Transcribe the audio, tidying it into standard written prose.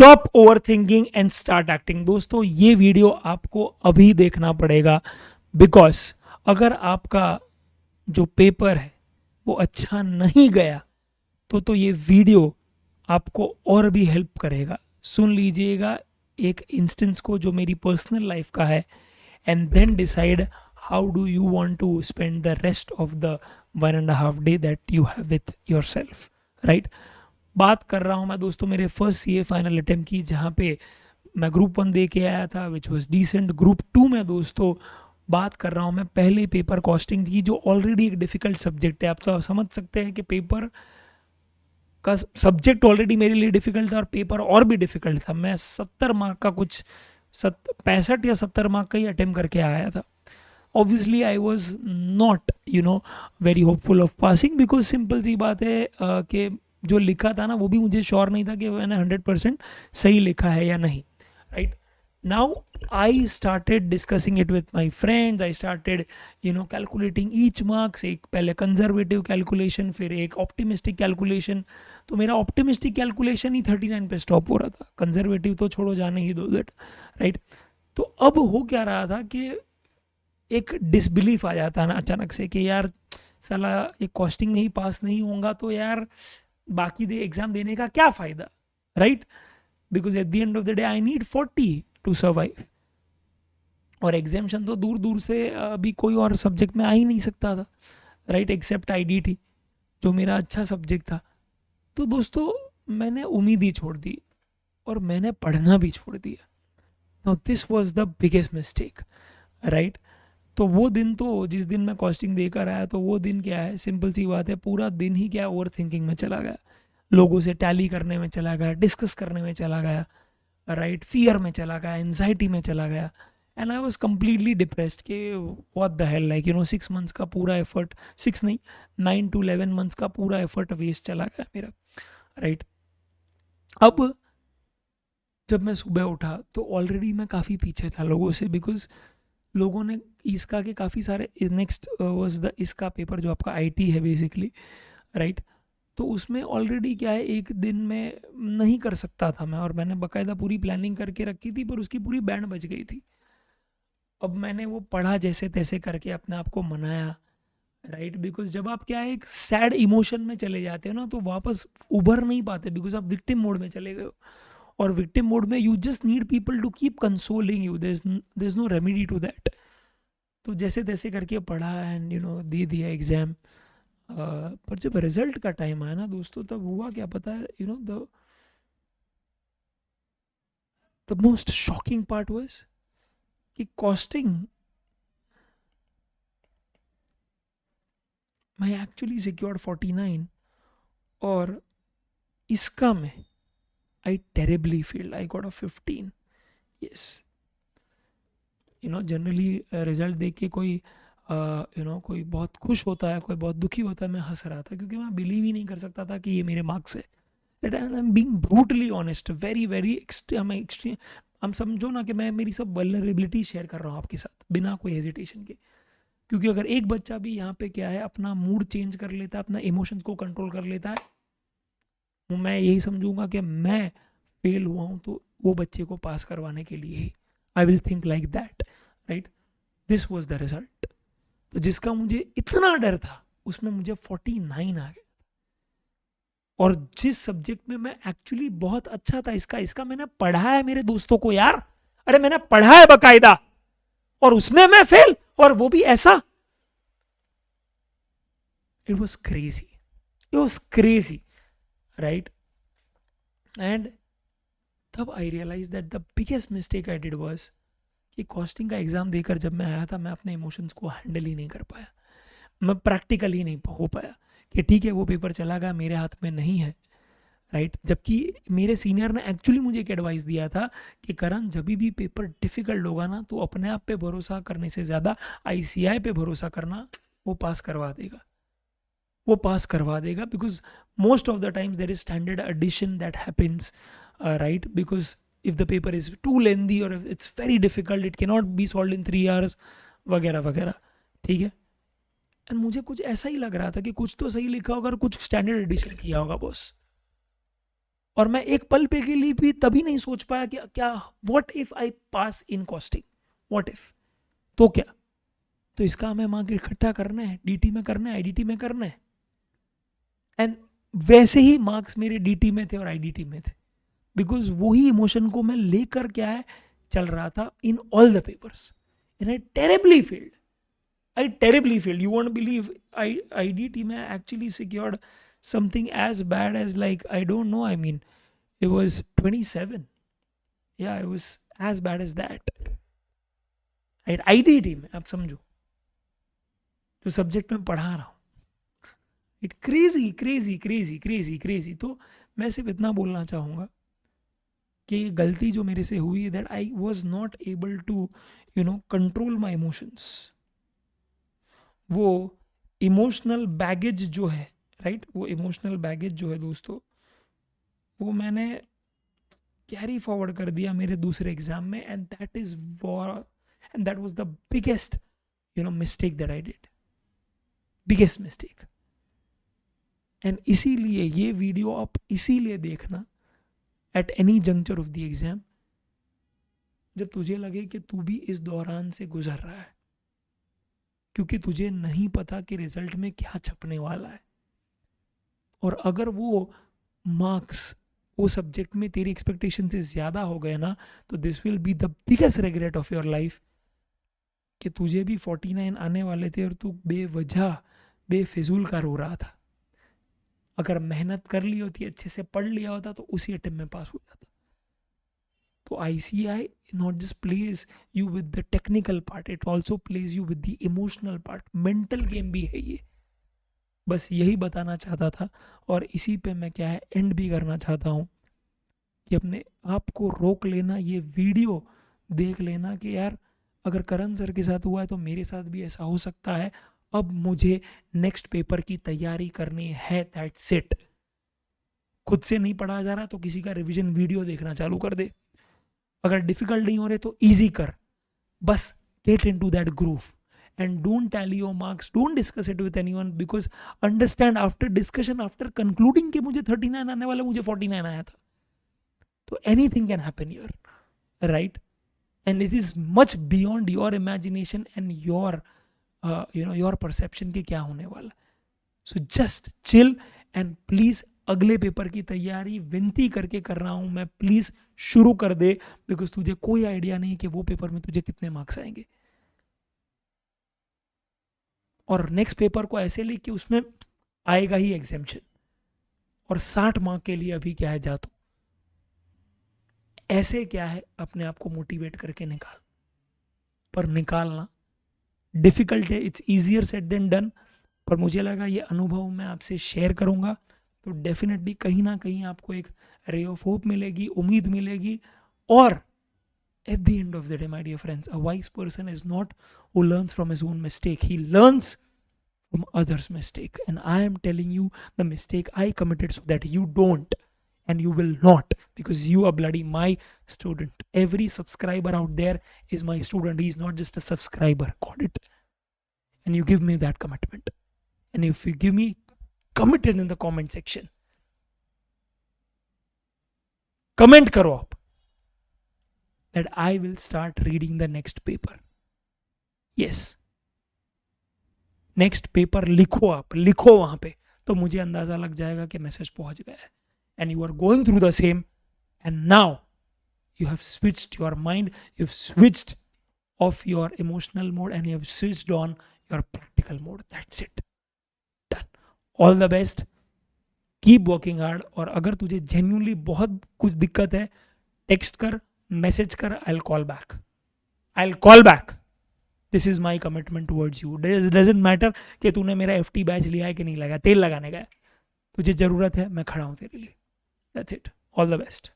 Stop over thinking and start acting. दोस्तों ये video आपको अभी देखना पड़ेगा, बिकॉज अगर आपका जो पेपर है वो अच्छा नहीं गया तो ये वीडियो आपको और भी हेल्प करेगा। सुन लीजिएगा एक इंस्टेंस को जो मेरी पर्सनल लाइफ का है, and then decide how do you want to spend the rest of the 1.5 day that you have with your self, right. बात कर रहा हूँ मैं दोस्तों मेरे फर्स्ट सीए फाइनल अटेम्प्ट की, जहाँ पे मैं ग्रुप 1 दे के आया था विच वॉज डिसेंट। ग्रुप 2 में दोस्तों बात कर रहा हूँ मैं पहले पेपर कॉस्टिंग की, जो ऑलरेडी एक डिफिकल्ट सब्जेक्ट है। आप तो समझ सकते हैं कि पेपर का सब्जेक्ट ऑलरेडी मेरे लिए डिफिकल्ट था और पेपर और भी डिफिकल्ट था। मैं 70 मार्क का कुछ 65 या 70 मार्क का ही अटेम्प्ट करके आया था। Obviously I was not very hopeful of passing, because simple सी बात है कि जो लिखा था ना वो भी मुझे श्योर नहीं था कि मैंने 100% सही लिखा है या नहीं, right. Now I started discussing it with my friends, I started calculating each marks, एक पहले कंजर्वेटिव कैलकुलेशन फिर एक ऑप्टिमिस्टिक कैलकुलेशन। तो मेरा ऑप्टिमिस्टिक कैलकुलेशन ही 39 पे स्टॉप हो रहा था, कंजर्वेटिव तो छोड़ो जाने ही दो दैट, राइट। तो अब हो क्या रहा था कि एक डिसबिलीफ आ जाता है ना अचानक से कि यार साला ये कॉस्टिंग में ही पास नहीं होगा तो यार बाकी एग्जाम देने का क्या फ़ायदा, right. Because at the end of the day I need 40 to survive, और एग्जामेशन तो दूर दूर से अभी कोई और सब्जेक्ट में आ ही नहीं सकता था, राइट, एक्सेप्ट आईडीटी जो मेरा अच्छा सब्जेक्ट था। तो दोस्तों मैंने उम्मीद ही छोड़ दी और मैंने पढ़ना भी छोड़ दिया। Now this was the biggest mistake, right. तो वो दिन, तो जिस दिन मैं कॉस्टिंग देकर आया, तो वो दिन क्या है, सिंपल सी बात है, पूरा दिन ही क्या ओवर थिंकिंग में चला गया, लोगों से टैली करने में चला गया, डिस्कस करने में चला गया, राइट, फियर में चला गया, एंजाइटी में चला गया, and I was completely depressed कि what the hell, like 6 months का पूरा एफर्ट, 6 नहीं 9 to 11 मंथ्स का पूरा एफर्ट वेस्ट चला गया मेरा, राइट। अब जब मैं सुबह उठा तो ऑलरेडी मैं काफ़ी पीछे था लोगों से, बिकॉज लोगों ने इसका के काफ़ी सारे, नेक्स्ट वाज द इसका पेपर जो आपका आईटी है बेसिकली, राइट। तो उसमें ऑलरेडी क्या है, एक दिन में नहीं कर सकता था मैं, और मैंने बाकायदा पूरी प्लानिंग करके रखी थी, पर उसकी पूरी बैंड बज गई थी। अब मैंने वो पढ़ा जैसे तैसे करके अपने आप को मनाया, राइट। बिकॉज जब आप क्या है एक सैड इमोशन में चले जाते हो ना तो वापस उभर नहीं पाते, बिकॉज आप विक्टिम मोड में चले गए हो, और विक्टिम मोड में you just need people to keep consoling you, there is no remedy to that. तो जैसे तैसे करके पढ़ा एंड दे दिया एग्ज़ाम। पर जब रिजल्ट का टाइम आया ना दोस्तों, तब हुआ क्या पता है, the most shocking part was कि कॉस्टिंग मैं एक्चुअली सिक्योर्ड 49, और इसका मैं I terribly failed, I got a 15। Yes, generally result देख के कोई कोई बहुत खुश होता है, कोई बहुत दुखी होता है, मैं हंस रहा था क्योंकि मैं बिलीव ही नहीं कर सकता था कि ये मेरे मार्क्स है। That I am being brutally honest, very very extreme. हम समझो ना कि मैं मेरी सब वल्नरेबिलिटी शेयर कर रहा हूँ आपके साथ बिना कोई हेजिटेशन के, क्योंकि अगर एक बच्चा भी यहाँ पे क्या है अपना मूड चेंज कर लेता है, अपना इमोशंस को कंट्रोल कर लेता है, तो मैं यही समझूंगा कि मैं फेल हुआ हूँ तो वो बच्चे को पास करवाने के लिए ही, I will think like that, right. This was the result. तो जिसका मुझे इतना डर था उसमें मुझे 49 आ गया, और जिस सब्जेक्ट में मैं एक्चुअली बहुत अच्छा था, इसका मैंने पढ़ा है मेरे दोस्तों को यार, अरे मैंने पढ़ा है बकायदा, और उसमें मैं फेल, और वो भी ऐसा। It was crazy, it was crazy, right. And तब I realize that the biggest mistake I did was कि कॉस्टिंग का एग्जाम देकर जब मैं आया था, मैं अपने इमोशंस को हैंडल ही नहीं कर पाया, मैं प्रैक्टिकल ही नहीं हो पाया कि ठीक है वो पेपर चला गया, मेरे हाथ में नहीं है, राइट। जबकि मेरे सीनियर ने एक्चुअली मुझे एक एडवाइस दिया था कि करण जब भी पेपर डिफिकल्ट होगा ना तो अपने आप पे भरोसा करने से ज़्यादा आईसीआई पे भरोसा करना, वो पास करवा देगा, वो पास करवा देगा। Because most of the times there is standard addition that happens, right. Because if the paper is too lengthy or if it's very difficult, it cannot be solved in 3 hours वगैरह वगैरह, ठीक है। एंड मुझे कुछ ऐसा ही लग रहा था कि कुछ तो सही लिखा होगा और कुछ स्टैंडर्ड एडिशन किया होगा बॉस, और मैं एक पल पे के लिए भी तभी नहीं सोच पाया कि क्या what if I pass in costing, what if, तो क्या, तो इसका हमें मार्क इकट्ठा करना है, डीटी में करना है, आईडीटी में करना है। एंड वैसे ही मार्क्स मेरे डीटी में थे और आईडीटी में थे, बिकॉज वही इमोशन को मैं लेकर क्या है चल रहा था in all the papers, and I terribly failed, you won't believe, IDT में actually secured something as bad as, like, I don't know, I mean it was 27, yeah, it was as bad as that, right? IDT में आप समझो जो subject में पढ़ा रहा हूँ, it crazy. तो मैं सिर्फ इतना बोलना चाहूँगा कि ये गलती जो मेरे से हुई, that I was not able to control my emotions. वो इमोशनल बैगेज जो है, राइट, वो इमोशनल बैगेज जो है दोस्तों, वो मैंने कैरी फॉरवर्ड कर दिया मेरे दूसरे एग्जाम में, and that was the biggest mistake that I did, biggest mistake. And इसीलिए ये वीडियो आप इसीलिए देखना at any juncture of the exam, जब तुझे लगे कि तू भी इस दौरान से गुजर रहा है, क्योंकि तुझे नहीं पता कि रिजल्ट में क्या छपने वाला है। और अगर वो मार्क्स वो सब्जेक्ट में तेरी एक्सपेक्टेशन से ज़्यादा हो गए ना, तो this will be the biggest regret of your life, कि तुझे भी 49 आने वाले थे और तू बेवजह बेफिजूल का रो रहा था। अगर मेहनत कर ली होती, अच्छे से पढ़ लिया होता, तो उसी अटेम्प्ट में पास हो जाता। तो ICI not just plays you with the technical part, it also plays you with the emotional part, mental game भी है ये। बस यही बताना चाहता था, और इसी पे मैं क्या है एंड भी करना चाहता हूँ कि अपने आप को रोक लेना, ये वीडियो देख लेना कि यार अगर करण सर के साथ हुआ है तो मेरे साथ भी ऐसा हो सकता है। अब मुझे नेक्स्ट पेपर की तैयारी करनी है, दैट्स इट। खुद से नहीं पढ़ा जा रहा तो किसी का रिवीजन वीडियो देखना चालू कर दे। अगर डिफिकल्ट नहीं हो रहे तो इजी कर, बस get into that groove and don't tally your marks, don't discuss it with anyone, because understand after discussion, after concluding कि मुझे 39 आने वाला, मुझे 49 आया था, तो anything can happen here, right? And it is much beyond your imagination and your your perception के क्या होने वाला। So just chill and please अगले पेपर की तैयारी विनती करके कर रहा हूं मैं, प्लीज शुरू कर दे, बिकॉज तुझे कोई आइडिया नहीं कि वो पेपर में तुझे कितने मार्क्स आएंगे। और नेक्स्ट पेपर को ऐसे लिख कि उसमें आएगा ही एग्जाम्शन, और 60 मार्क के लिए अभी क्या है जा, तो ऐसे क्या है अपने आप को मोटिवेट करके निकाल, पर निकालना डिफिकल्ट है, it's easier said than done. पर मुझे लगा ये अनुभव मैं आपसे शेयर करूंगा, तो डेफिनेटली कहीं ना कहीं आपको एक रे ऑफ होप मिलेगी, उम्मीद मिलेगी। और at the end of the day my dear friends, a wise person is not who learns from his own mistake, he learns from others' mistake, and I am telling you the mistake I committed so that you don't, and you will not, because you are bloody my student. Every subscriber out there is my student. He is not just a subscriber, got it? And you give me that commitment, and if you give me committed in the comment section, comment karo aap that I will start reading the next paper. Yes, next paper लिखो, आप लिखो वहां पे, तो मुझे अंदाजा लग जाएगा कि मैसेज पहुंच गया है, and you are going through the same, and now you have switched your mind, you have switched off your emotional mode, and you have switched on your practical mode, that's it, done. All the best, keep working hard. और अगर तुझे genuinely बहुत कुछ दिक्कत है, text कर, message कर, I will call back. This is my commitment towards you. Doesn't matter कि तूने मेरा FT बैच लिया है कि नहीं लगा, तेल लगाने का है, तुझे जरूरत है, मैं खड़ा हूं तेरे लिए, that's it, all the best.